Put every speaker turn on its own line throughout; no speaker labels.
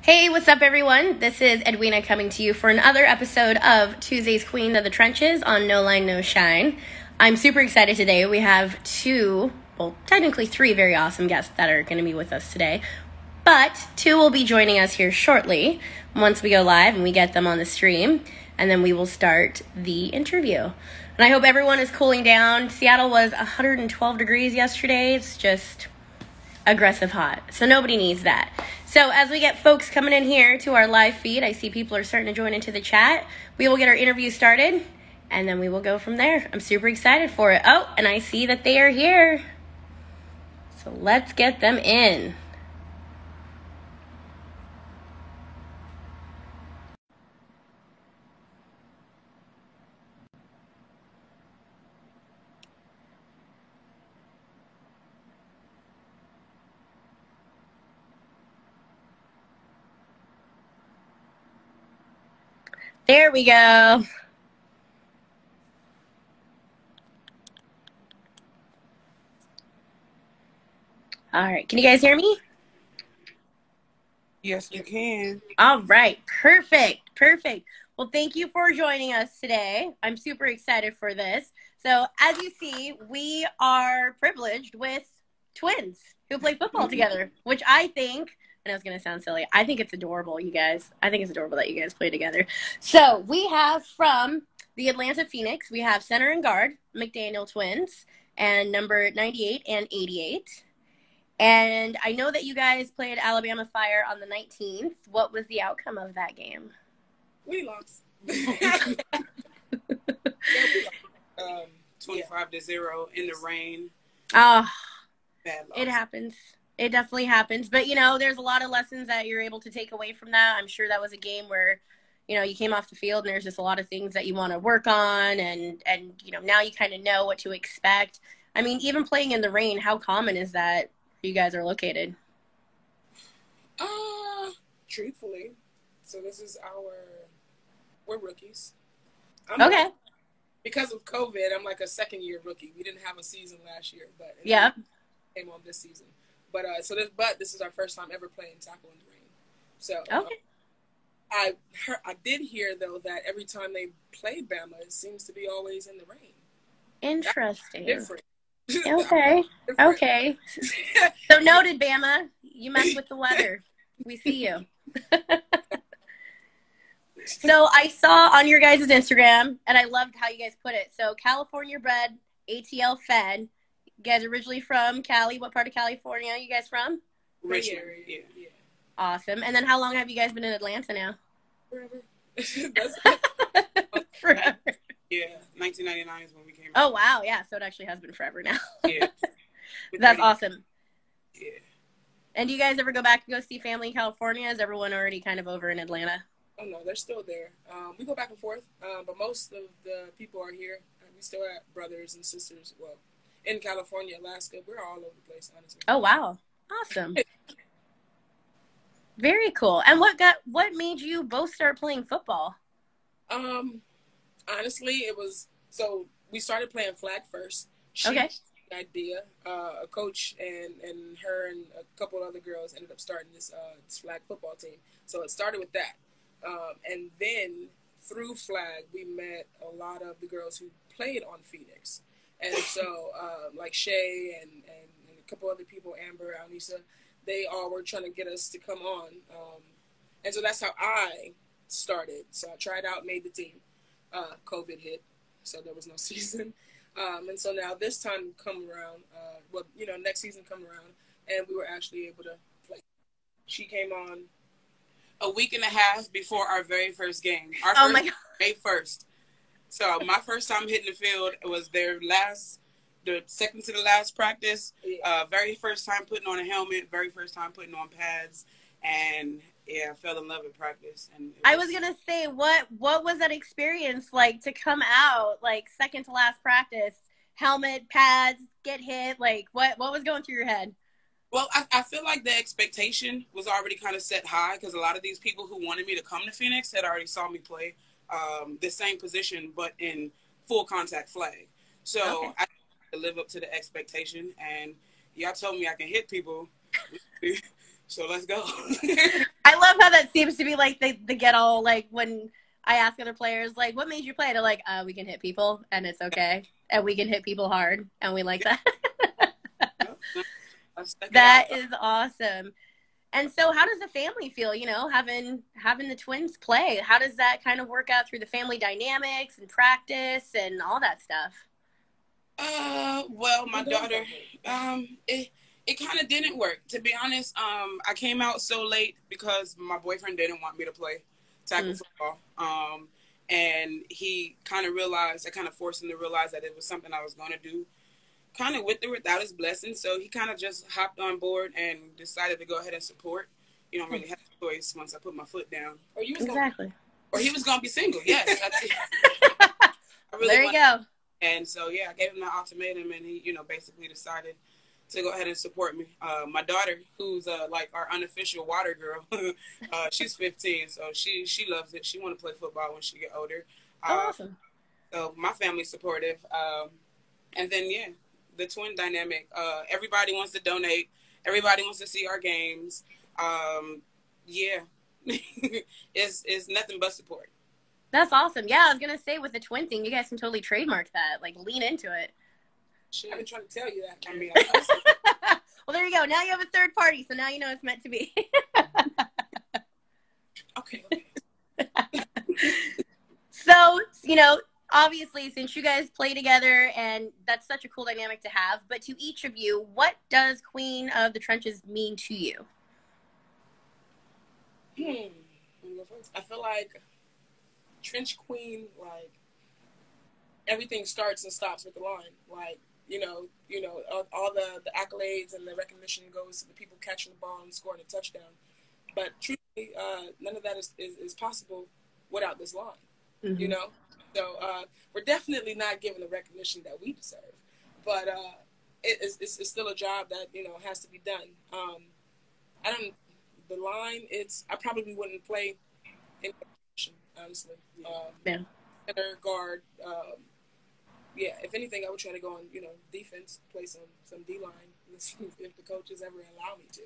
Hey, what's up, everyone? This is Edwina coming to you for another episode of Tuesday's Queen of the Trenches on No Line, No Shine. I'm super excited today. We have technically three very awesome guests that are going to be with us today. But two will be joining us here shortly once we go live and we get them on the stream. And then we will start the interview. And I hope everyone is cooling down. Seattle was 112 degrees yesterday. It's just aggressive hot. So nobody needs that. So as we get folks coming in here to our live feed, I see people are starting to join into the chat. We will get our interview started, and then we will go from there. I'm super excited for it. Oh, and I see that they are here. So let's get them in. There we go. All right. Can you guys hear me?
Yes, you can.
All right. Perfect. Well, thank you for joining us today. I'm super excited for this. So as you see, we are privileged with twins who play football together, which I think, I know it's going to sound silly, I think it's adorable, you guys. I think it's adorable that you guys play together. So we have from the Atlanta Phoenix, we have center and guard, McDaniel twins, and number 98 and 88. And I know that you guys played Alabama Fire on the 19th. What was the outcome of that game?
We lost. 25-0 in the rain.
Oh,
Bad loss.
it happens. It definitely happens. But, there's a lot of lessons that you're able to take away from that. I'm sure that was a game where, you came off the field and there's just a lot of things that you want to work on. And now you kind of know what to expect. I mean, even playing in the rain, how common is that where you guys are located?
Truthfully. So this is we're rookies.
Okay.
Because of COVID, I'm like a second-year rookie. We didn't have a season last year, but
yeah,
came on this season. But this is our first time ever playing tackle in the rain. So
okay.
I did hear though that every time they play Bama, it seems to be always in the rain.
Interesting.
Different.
Okay.
Different.
Okay. So noted, Bama. You mess with the weather. We see you. So I saw on your guys' Instagram, and I loved how you guys put it. So California bred, ATL fed. You guys originally from Cali. What part of California are you guys from?
Richmond. Yeah.
Awesome. And then how long have you guys been in Atlanta now?
Forever.
Forever.
Yeah, 1999 is when we came
out. Oh, wow. Yeah, so it actually has been forever now.
Yeah.
That's awesome.
Yeah.
And do you guys ever go back to go see family in California? Is everyone already kind of over in Atlanta?
Oh, no, they're still there. We go back and forth, but most of the people are here. We still have brothers and sisters. Well, in California, Alaska, we're all over the place, honestly.
Oh, wow. Awesome. Very cool. And what made you both start playing football?
Honestly, it was, so we started playing flag first.
Okay.
Idea. A coach and her and a couple of other girls ended up starting this flag football team. So it started with that. And then through flag, we met a lot of the girls who played on Phoenix. And so like Shay and a couple other people, Amber, Alisa, they all were trying to get us to come on. And so that's how I started. So I tried out, made the team. COVID hit, so there was no season. And so now this time come around, next season come around, and we were actually able to play. She came on a week and a half before our very first game.
My God.
May 1st. So my first time hitting the field was the second to the last practice. Very first time putting on a helmet, very first time putting on pads, and yeah, I fell in love with practice. And
I was gonna say, what was that experience like to come out like second to last practice, helmet, pads, get hit? Like what was going through your head?
Well, I feel like the expectation was already kind of set high because a lot of these people who wanted me to come to Phoenix had already saw me play the same position but in full contact flag. So I had to live up to the expectation, and y'all told me I can hit people. So let's go.
I love how seems to be like the get all, like when I ask other players, like, what made you play? They're like, we can hit people and it's okay. And we can hit people hard. And we like that. That is awesome. And so how does the family feel, you know, having the twins play? How does that kind of work out through the family dynamics and practice and all that stuff?
Well, my daughter, it kind of didn't work, to be honest. I came out so late because my boyfriend didn't want me to play tackle football. And he kind of realized, I kind of forced him to realize that it was something I was going to do, kind of with or without his blessing. So he kind of just hopped on board and decided to go ahead and support. You don't really have a choice once I put my foot down. Or you was or he was going to be single. Yes. I really
there you go.
And so, yeah, I gave him the ultimatum, and he, you know, basically decided to go ahead and support me. My daughter, who's like our unofficial water girl, she's 15, so she loves it. She want to play football when she get older.
Awesome. So
my family's supportive. And then, yeah, the twin dynamic. Everybody wants to donate. Everybody wants to see our games. Yeah, it's nothing but support.
That's awesome. Yeah, I was going to say, with the twin thing, you guys can totally trademark that. Like, lean into it.
I've been trying to tell you that. I mean,
well, there you go. Now you have a third party, so now you know it's meant to be.
Okay.
So, you know, obviously, since you guys play together, and that's such a cool dynamic to have, but to each of you, what does Queen of the Trenches mean to you?
I feel like Trench Queen, like, everything starts and stops with the line. Like, you know, all the accolades and the recognition goes to the people catching the ball and scoring a touchdown. But truthfully, none of that is possible without this line, you know? So we're definitely not given the recognition that we deserve. But it's still a job that, you know, has to be done. The line, I probably wouldn't play in competition, honestly. Center, guard, yeah, if anything, I would try to go on, you know, defense, play some D-line, if the coaches ever allow me to.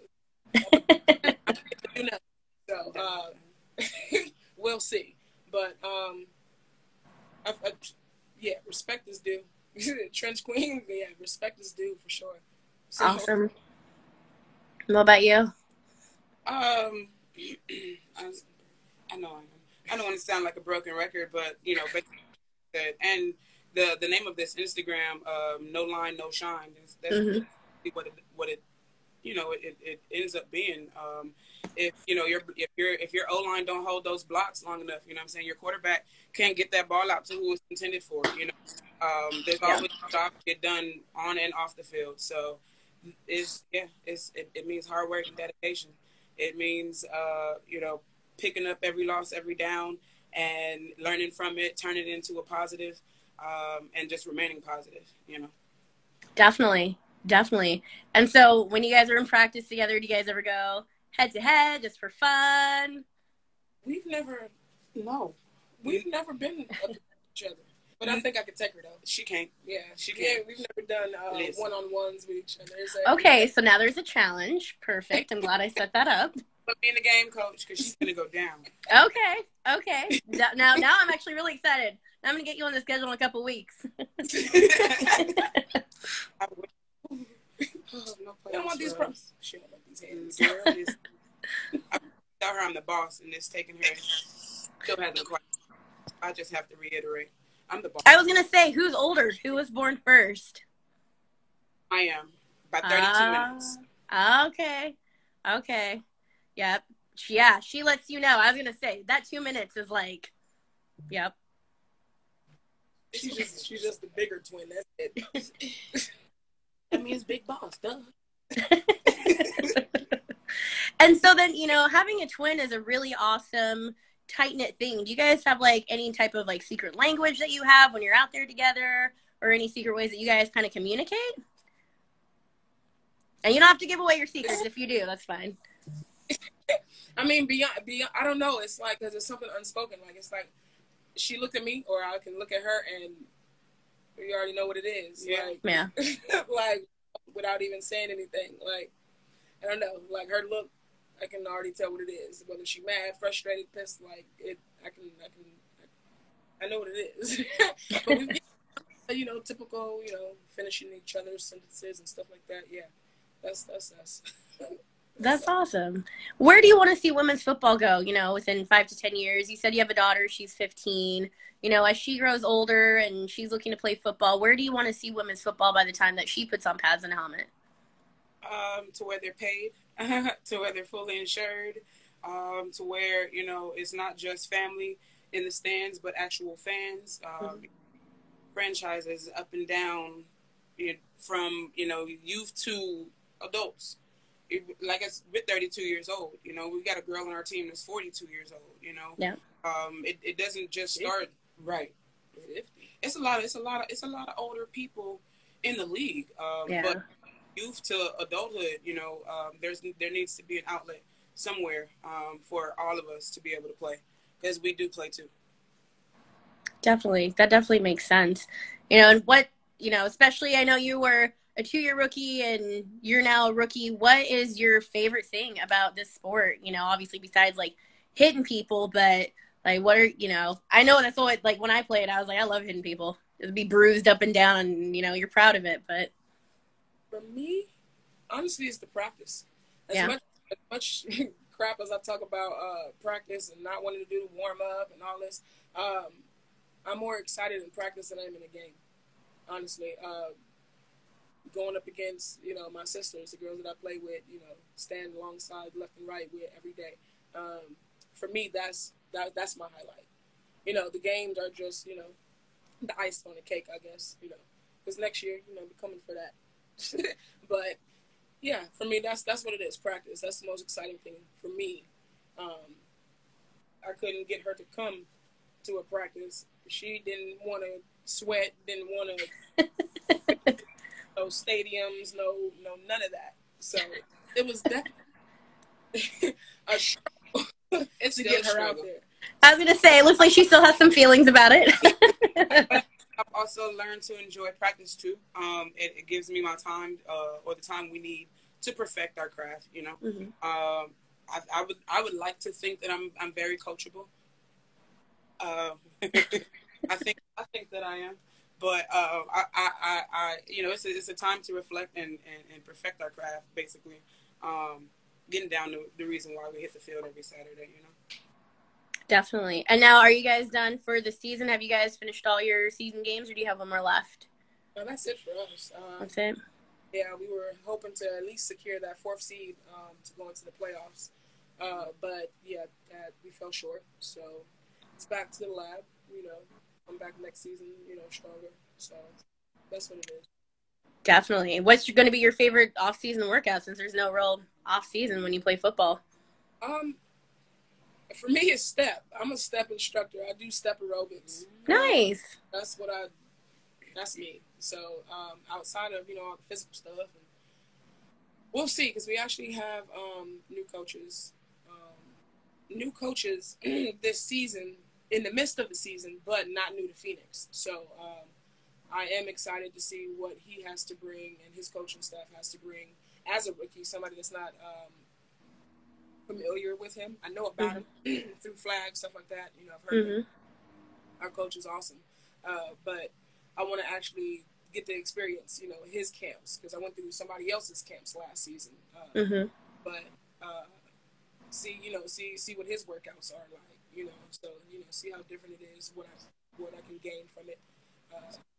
So, we'll see. But, yeah, respect is due. Trench Queen, yeah, respect is due for sure. So,
awesome. What about you?
I know I don't want to sound like a broken record, but, you know, and the name of this Instagram, No Line, No Shine, that's what it you know, it ends up being. If you know if your O-line don't hold those blocks long enough, you know what I'm saying, your quarterback can't get that ball out to who it's intended for. You know, there's always a job to get done on and off the field. So it means hard work and dedication. It means you know, picking up every loss, every down, and learning from it, turning it into a positive, and just remaining positive. You know.
Definitely. And so when you guys are in practice together, do you guys ever go head to head just for fun?
We've never been up to each other. But I think I could take her, though. She can't. Yeah, she can't. Yeah, we've never done one-on-ones with each other.
Okay, so now there's a challenge. Perfect. I'm glad I set that up.
Put me in the game, coach, because she's going to go down.
Okay. Now I'm actually really excited. I'm going to get you on the schedule in a couple weeks.
I don't want these problems. She don't want these hands. I tell her I'm the boss, and it's taking her. Still hasn't quite. I just have to reiterate, I'm the boss.
I was gonna say, who's older? Who was born first?
I am, by 32 minutes.
Okay. Yep. Yeah, she lets you know. I was gonna say that 2 minutes is like, yep.
She's just the bigger twin. That's it. That means big boss, duh.
And so then, you know, having a twin is a really awesome, tight-knit thing. Do you guys have, like, any type of, like, secret language that you have when you're out there together, or any secret ways that you guys kind of communicate? And you don't have to give away your secrets. If you do, that's fine.
I mean, beyond, I don't know. It's like, because it's something unspoken. Like, it's like, she looked at me, or I can look at her, and you already know what it is.
Yeah.
Like,
yeah.
Like, without even saying anything. Like, I don't know. Like, her look, I can already tell what it is. Whether she's mad, frustrated, pissed, like it, I know what it is. But we, typical, finishing each other's sentences and stuff like that. Yeah, that's us.
That's awesome. Where do you want to see women's football go, within 5 to 10 years? You said you have a daughter, she's 15. As she grows older and she's looking to play football, where do you want to see women's football by the time that she puts on pads and a helmet?
To where they're paid, to where they're fully insured, to where, it's not just family in the stands, but actual fans, franchises up and down, from, youth to adults. Like we're 32 years old, we got a girl on our team that's 42 years old,
Yeah.
It doesn't just start
right.
It's a lot of older people in the league. But youth to adulthood, there needs to be an outlet somewhere for all of us to be able to play, because we do play too.
Definitely. That definitely makes sense. And what, especially I know you were a 2-year rookie and you're now a rookie. What is your favorite thing about this sport? Obviously besides like hitting people, but like what are, I know that's always like when I played, I was like, I love hitting people. It'd be bruised up and down and, you're proud of it. But
for me, honestly, it's the practice. As much crap as I talk about practice and not wanting to do the warm up and all this, I'm more excited in practice than I am in a game. Honestly, going up against, my sisters, the girls that I play with, stand alongside left and right with every day. For me, that's my highlight. The games are just, the ice on the cake, I guess, because next year, we're coming for that. But yeah, for me, that's what it is. Practice. That's the most exciting thing for me. I couldn't get her to come to a practice. She didn't want to sweat, didn't want to no stadiums, no none of that. So it was definitely a struggle to get her out there.
I was gonna say, it looks like she still has some feelings about it.
I've also learned to enjoy practice too. It gives me my time, or the time we need to perfect our craft.
Mm-hmm.
I would like to think that I'm very coachable. I think that I am, but it's a time to reflect and perfect our craft. Basically, getting down to the reason why we hit the field every Saturday.
Definitely. And now, are you guys done for the season? Have you guys finished all your season games, or do you have one more left?
No, that's it for us.
That's it?
Yeah, we were hoping to at least secure that 4th seed to go into the playoffs. But, yeah, we fell short. So it's back to the lab, come back next season, stronger. So that's what it is.
Definitely. What's going to be your favorite off-season workout, since there's no real off-season when you play football?
For me, it's step. I'm a step instructor. I do step aerobics.
Nice.
That's me. So outside of, all the physical stuff, and we'll see, because we actually have new coaches. New coaches this season, in the midst of the season, but not new to Phoenix. So I am excited to see what he has to bring and his coaching staff has to bring as a rookie, somebody that's not familiar with him. I know about him through flags, stuff like that. I've heard him. Our coach is awesome. But I want to actually get the experience, his camps, because I went through somebody else's camps last season. But see what his workouts are like, so, see how different it is, what I can gain from it.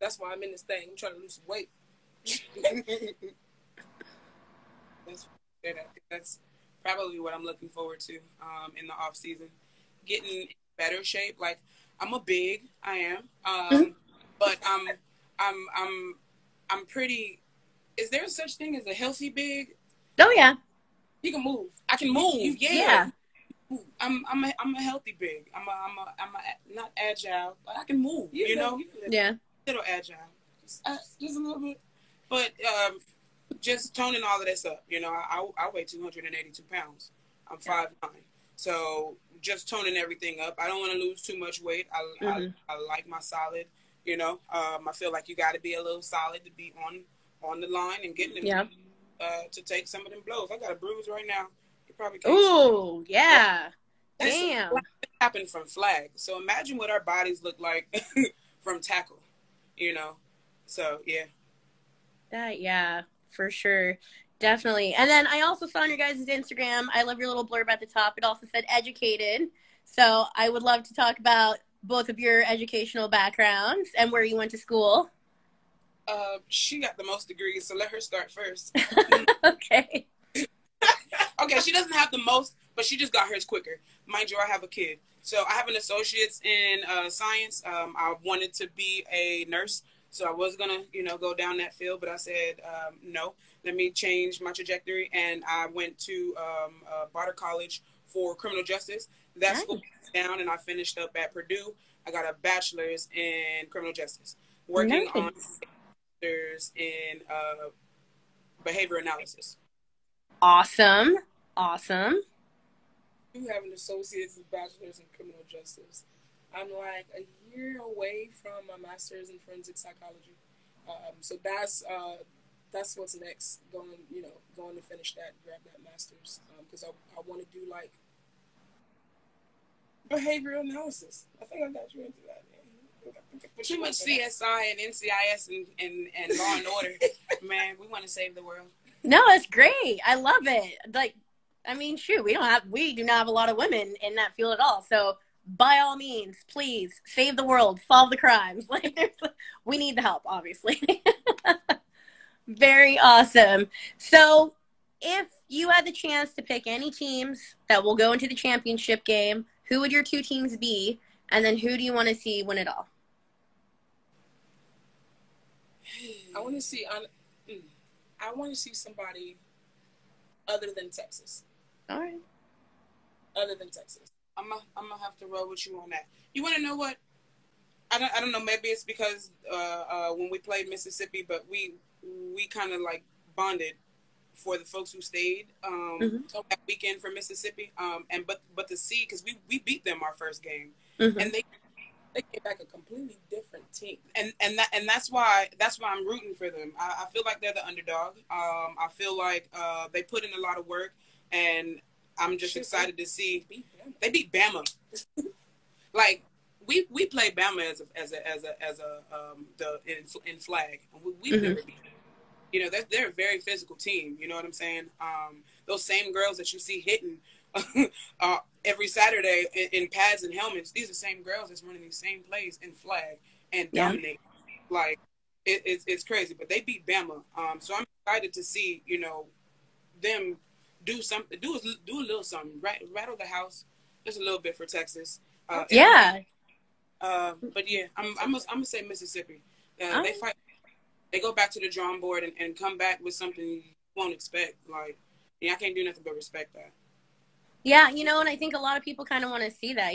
That's why I'm in this thing. I'm trying to lose some weight.
That's probably what I'm looking forward to in the off season, getting in better shape. Like, I am, but I'm pretty. Is there such thing as a healthy big?
Oh yeah,
you can move. I can move.
Yeah.
I'm a healthy big. I'm a not agile, but I can move.
Yeah.
Little agile, just a little bit, but just toning all of this up. I weigh 282 pounds. I'm 5'9", so just toning everything up. I don't want to lose too much weight. I like my solid. I feel like you got to be a little solid to be on the line and getting them to take some of them blows. I got a bruise right now. probably can't.
Ooh, yeah.
That's
Damn.
happened from flag. So imagine what our bodies look like from tackle, you know? So, yeah.
Yeah, for sure. Definitely. And then I also saw on your guys' Instagram, I love your little blurb at the top. It also said educated. So I would love to talk about both of your educational backgrounds and where you went to school.
She got the most degrees, so let her start first.
Okay.
Okay, she doesn't have the most, but she just got hers quicker. Mind you, I have a kid. So I have an associate's in science. I wanted to be a nurse, so I was going to, go down that field, but I said, no, let me change my trajectory. And I went to Barter College for criminal justice. That
Nice.
school was down, and I finished up at Purdue. I got a bachelor's in criminal justice, working
Nice.
on masters in behavior analysis.
Awesome.
You have an associate's and bachelor's in criminal justice. I'm like a year away from my master's in forensic psychology. So that's what's next. Going to finish that, grab that master's, because I want to do like behavioral analysis. I think I got you into that.
Too much CSI and NCIS and Law and Order. Man, we want to save the world.
No, it's great. I love it. Like, I mean, shoot, we do not have a lot of women in that field at all. So by all means, please save the world, solve the crimes. Like, we need the help, obviously. Very awesome. So if you had the chance to pick any teams that will go into the championship game, who would your two teams be? And then who do you want to see win it all?
I want to see somebody other than Texas.
All right.
Other than Texas.
I'm gonna have to roll with you on that. You want to know what? I don't know. Maybe it's because when we played Mississippi, but we kind of like bonded for the folks who stayed that weekend for Mississippi. But to see, because we beat them our first game, and they came back a completely different team, and that's why I'm rooting for them. I feel like they're the underdog. I feel like they put in a lot of work, and I'm just excited to see they beat Bama. Like we played Bama in flag. We've never beat them. You know, they're a very physical team. You know what I'm saying? Those same girls that you see hitting every Saturday in pads and helmets, these are the same girls that's running these same plays in flag and dominate. Like, it's crazy. But they beat Bama. So I'm excited to see, them do something, do a little something, rattle the house just a little bit for Texas. But yeah, I'm gonna say Mississippi. They fight. They go back to the drawing board and come back with something you won't expect. Like, I can't do nothing but respect that.
Yeah, and I think a lot of people kind of want to see that,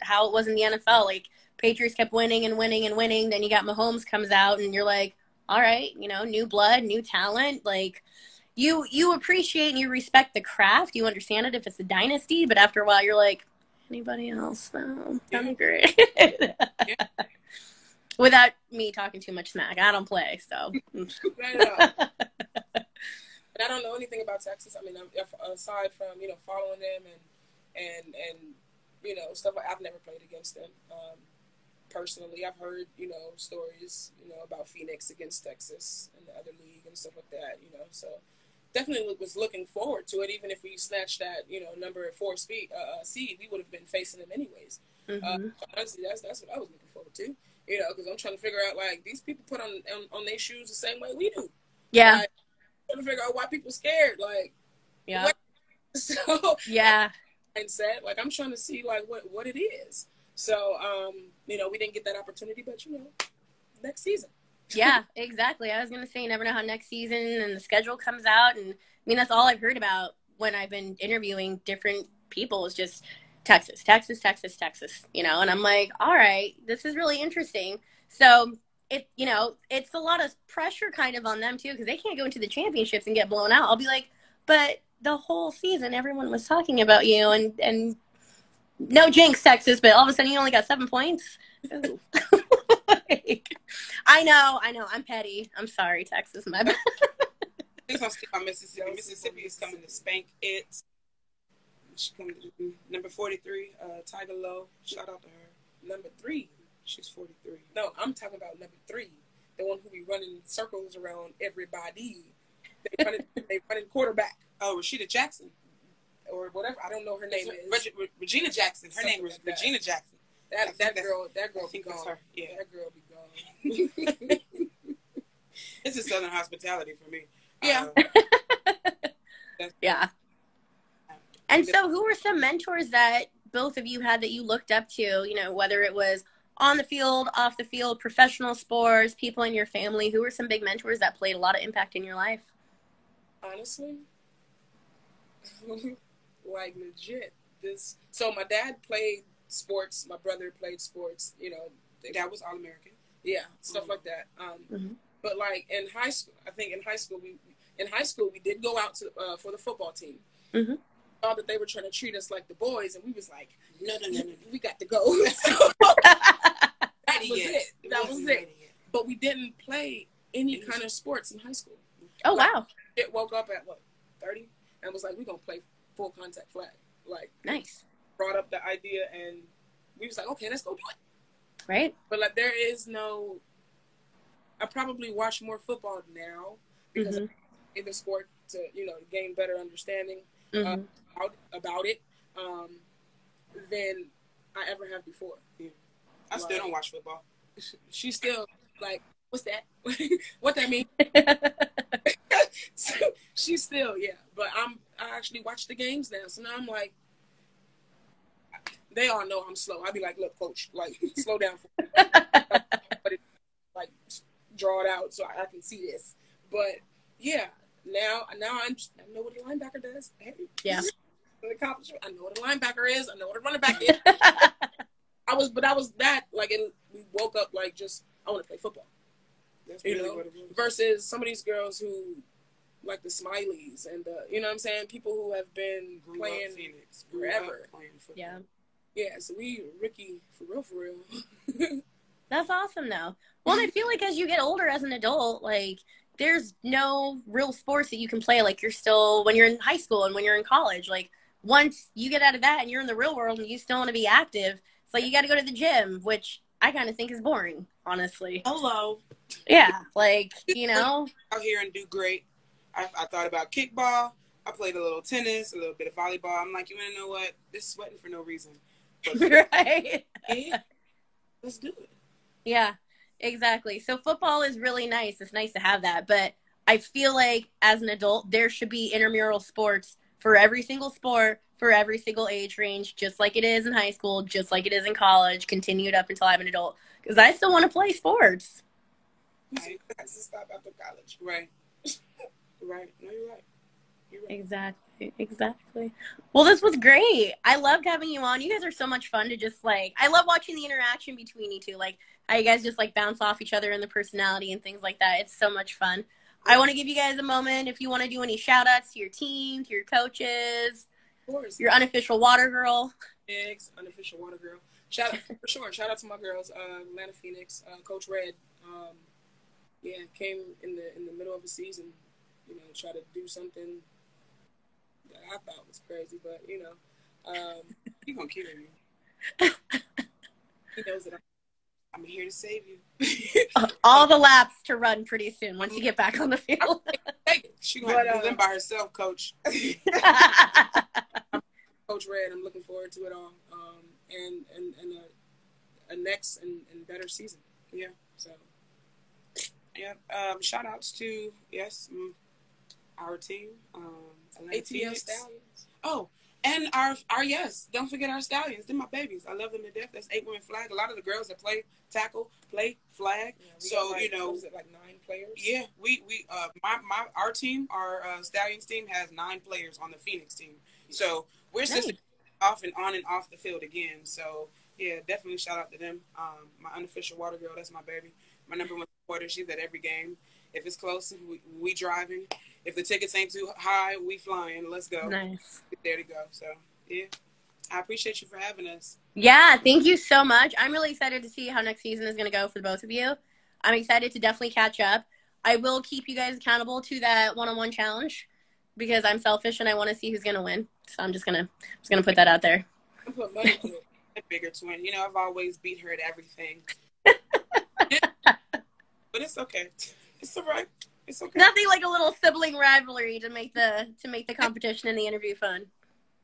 how it was in the NFL. Like, Patriots kept winning and winning and winning. Then you got Mahomes comes out and you're like, all right, new blood, new talent. Like, you appreciate and you respect the craft. You understand it if it's a dynasty. But after a while, you're like, anybody else, though? That'd be great. Without me talking too much smack. I don't play, so.
I don't know anything about Texas. I mean, aside from, following them and stuff, I've never played against them. Personally, I've heard, stories, about Phoenix against Texas and the other league and stuff like that, so definitely was looking forward to it. Even if we snatched that, number 4 seed, we would have been facing them anyways. Honestly, that's what I was looking forward to, because I'm trying to figure out, like, these people put on their shoes the same way we do.
Yeah.
Like, trying to figure out why people scared, like,
yeah.
What? So
yeah,
mindset, like, I'm trying to see, like, what it is. So we didn't get that opportunity, but next season.
Yeah, exactly. I was gonna say, you never know how next season and the schedule comes out, and I mean that's all I've heard about when I've been interviewing different people is just Texas, and I'm like, all right, this is really interesting. So it's a lot of pressure kind of on them too, because they can't go into the championships and get blown out. I'll be like, but the whole season everyone was talking about you, and no jinx, Texas, but all of a sudden you only got 7 points. I know, I'm petty. I'm sorry, Texas, my bad.
They're gonna stick on Mississippi. Mississippi is coming to spank it. She comes number 43, Tiger Lowe. Shout out to her.
Number 3.
She's 43.
No, I'm talking about number 3. The one who be running circles around everybody. They running quarterback.
Oh, Rashida Jackson.
Or whatever. I don't know her name is.
Regina Jackson. Her name was Regina Jackson.
That girl be gone.
Her. Yeah.
That girl be gone.
This is Southern hospitality for me.
Yeah.
Yeah. And so who were some mentors that both of you had that you looked up to, you know, whether it was on the field, off the field, professional sports, people in your family? Who were some big mentors that played a lot of impact in your life?
Honestly, like legit. So my dad played sports. My brother played sports. You know,
Dad was All-American.
Yeah, stuff like that. But like in high school, I think in high school we did go out to for the football team.
Mm-hmm.
Thought that they were trying to treat us like the boys, and we was like, no, we got to go. That was it. But we didn't play any kind of sports in high school.
Oh, wow.
It woke up at 30, and was like, we're gonna play full contact flag. Like,
nice.
Brought up the idea, and we was like, okay, let's go do it.
Right.
But like, there is no. I probably watch more football now because in the sport to gain better understanding about it than I ever have before.
Yeah. I still don't watch football.
She's still like, what's that? What that mean? So, she's still, but I actually watch the games now. So now I'm like, they all know I'm slow. I'll be like, look, coach, like, slow down for me. But like, draw it out so I can see this. But yeah, now I know what a linebacker does. Hey,
yeah.
I know what a linebacker is. I know what a running back is. I was that like, we woke up like, just I want to play football.
That's really what it was.
Versus some of these girls who like the Smileys and the, you know what I'm saying, people who have been playing
Phoenix
forever.
Yeah.
Yeah, so Ricky, for real.
That's awesome, though. Well, I feel like as you get older as an adult, like, there's no real sports that you can play. Like, you're still, when you're in high school and when you're in college, like, once you get out of that and you're in the real world and you still want to be active, it's like you got to go to the gym, which I kind of think is boring, honestly.
Hello.
Yeah, like, you know.
Out here and do great. I thought about kickball. I played a little tennis, a little bit of volleyball. I'm like, you want to know what? This is sweating for no reason.
Right.
Yeah, let's do it.
Yeah, exactly. So football is really nice. It's nice to have that. But I feel like as an adult, there should be intramural sports for every single sport, for every single age range, just like it is in high school, just like it is in college, continued up until I'm an adult. Because I still want to play sports.
I have to stop after college. Right. Right. No, you're right.
Exactly. Well, this was great. I loved having you on. You guys are so much fun to just like, I love watching the interaction between you two. Like, how you guys just like bounce off each other and the personality and things like that. It's so much fun. I want to give you guys a moment if you want to do any shout outs to your team, to your coaches,
of course,
your unofficial water girl.
Unofficial water girl. Shout out for sure. Shout out to my girls, Atlanta Phoenix, Coach Red. Came in the middle of the season, try to do something that I thought was crazy, but
He gonna kill you.
He knows that
I'm here to save you.
All the laps to run pretty soon once you get back on the field.
She gonna have to do them by herself, Coach.
Coach Red, I'm looking forward to it all, and a next and better season. Yeah. So.
Yeah. Shout outs to our team,
ATL Stallions.
Oh, and our yes, don't forget our Stallions. They're my babies. I love them to death. That's 8 women flag. A lot of the girls that play tackle play flag.
Yeah,
so
was it like 9 players?
Yeah, we our team, our Stallions team has 9 players on the Phoenix team. So we're just off and off the field again. So yeah, definitely shout out to them. My unofficial water girl, that's my baby. My number 1 supporter. She's at every game. If it's close, we driving. If the tickets ain't too high, we flying. Let's go.
Nice.
There to go. So, yeah. I appreciate you for having us.
Yeah, thank you so much. I'm really excited to see how next season is going to go for the both of you. I'm excited to definitely catch up. I will keep you guys accountable to that one-on-one challenge because I'm selfish and I want to see who's gonna win. So I'm just gonna put that out there.
I put money to it.
A bigger twin. You know, I've always beat her at everything. But it's okay. It's all right. It's okay.
Nothing like a little sibling rivalry to make the competition and the interview fun.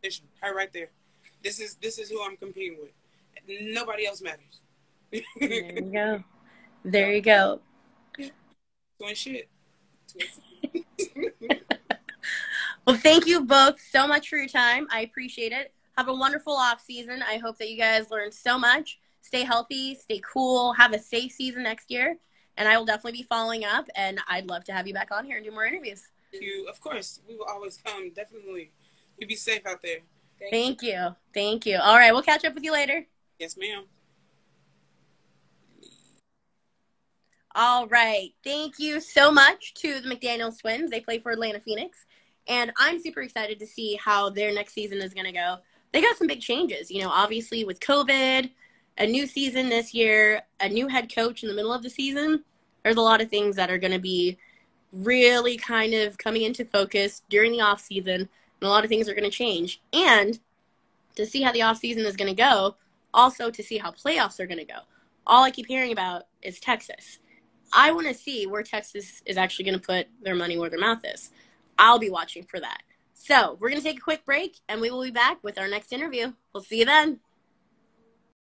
It's her right there. This is who I'm competing with. Nobody else matters.
There you go. There you go.
Twin shit.
Well, thank you both so much for your time. I appreciate it. Have a wonderful off season. I hope that you guys learned so much. Stay healthy, stay cool, have a safe season next year. And I will definitely be following up, and I'd love to have you back on here and do more interviews.
You, of course, we will always come. Definitely. You be safe out there.
Thank you. Thank you. All right, we'll catch up with you later.
Yes, ma'am.
All right. Thank you so much to the McDaniels twins. They play for Atlanta Phoenix. And I'm super excited to see how their next season is going to go. They got some big changes, you know, obviously with COVID, a new season this year, a new head coach in the middle of the season. There's a lot of things that are going to be really kind of coming into focus during the off season, and a lot of things are going to change. And to see how the off season is going to go, also to see how playoffs are going to go. All I keep hearing about is Texas. I want to see where Texas is actually going to put their money where their mouth is. I'll be watching for that. So we're going to take a quick break, and we will be back with our next interview. We'll see you then.